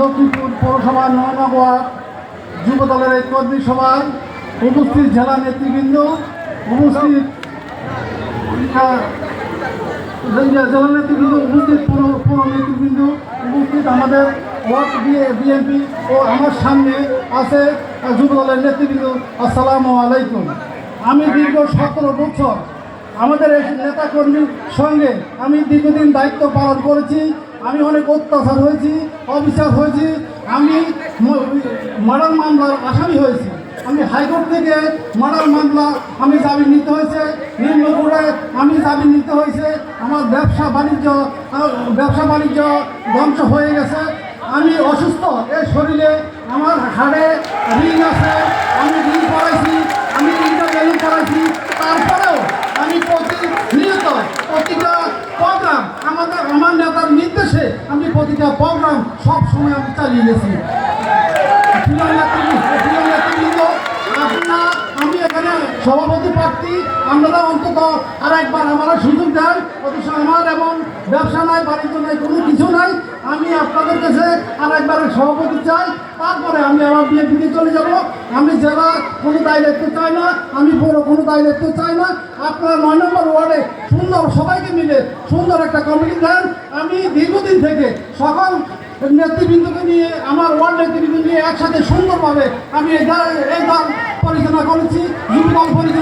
লক্ষ্মীপুর পৌরসভার ৯ নং ওয়ার্ড যুব দলের এই কর্মী সভায় উপস্থিত জেলা নেতৃবৃন্দ, উপস্থিত জেলা নেতৃবৃন্দ, উপস্থিত পৌর নেতৃবৃন্দ, উপস্থিত আমাদের ওয়ার্ড বিএনপি ও আমার সামনে আছে যুব দলের নেতৃবৃন্দ। আসসালামু আলাইকুম। আমি দীর্ঘ 17 বছর আমাদের এই নেতাকর্মীর সঙ্গে আমি দীর্ঘদিন দায়িত্ব পালন করেছি। আমি অনেক অত্যাচার হয়েছি, অবিচার হয়েছি। আমি মার্ডার মামলার আসামি হয়েছি। আমি হাইকোর্ট থেকে মার্ডার মামলা আমি জামিন নিতে হয়েছে, নিম্নপুরে আমি জামিন নিতে হয়েছে। আমার ব্যবসা বাণিজ্য ধ্বংস হয়ে গেছে। আমি অসুস্থ, এই শরীরে আমার হাড়ে রিং আছে, আমি রিং করাইছি, আমি ইন্টারভেলিং করাইছি। তারপরেও আমি প্রতিটা প্রোগ্রাম আমার নেতার নির্দেশে আমি প্রতিটা প্রোগ্রাম সব সময় আমি চালিয়ে গেছি। আমি এখানে সভাপতি প্রার্থী, আপনারা অন্তত আর একবার আমার সুযোগ দেন। অথচ আমার এবং ব্যবসা নাই, বাণিজ্য নাই, কোনো কিছু নাই। আমি আপনাদের কাছে আর একবার সভাপতি চাই, তারপরে আমি আমার বিএনপিতে চলে যাব। আমি জেলা কোনো দায় দায়িত্ব চাই না, আমি পৌর কোনো দায় দায়িত্ব চাই না। আপনারা ৯ নম্বর ওয়ার্ডে সুন্দর সবাইকে মিলে সুন্দর একটা কমিটি দেন। আমি দীর্ঘদিন থেকে সকল নেতৃবৃন্দকে নিয়ে, আমার ওয়ার্ড নেতৃবৃন্দ নিয়ে একসাথে সুন্দরভাবে আমি এই দল পরিচালনা করেছি, যুব দল পরিচালনা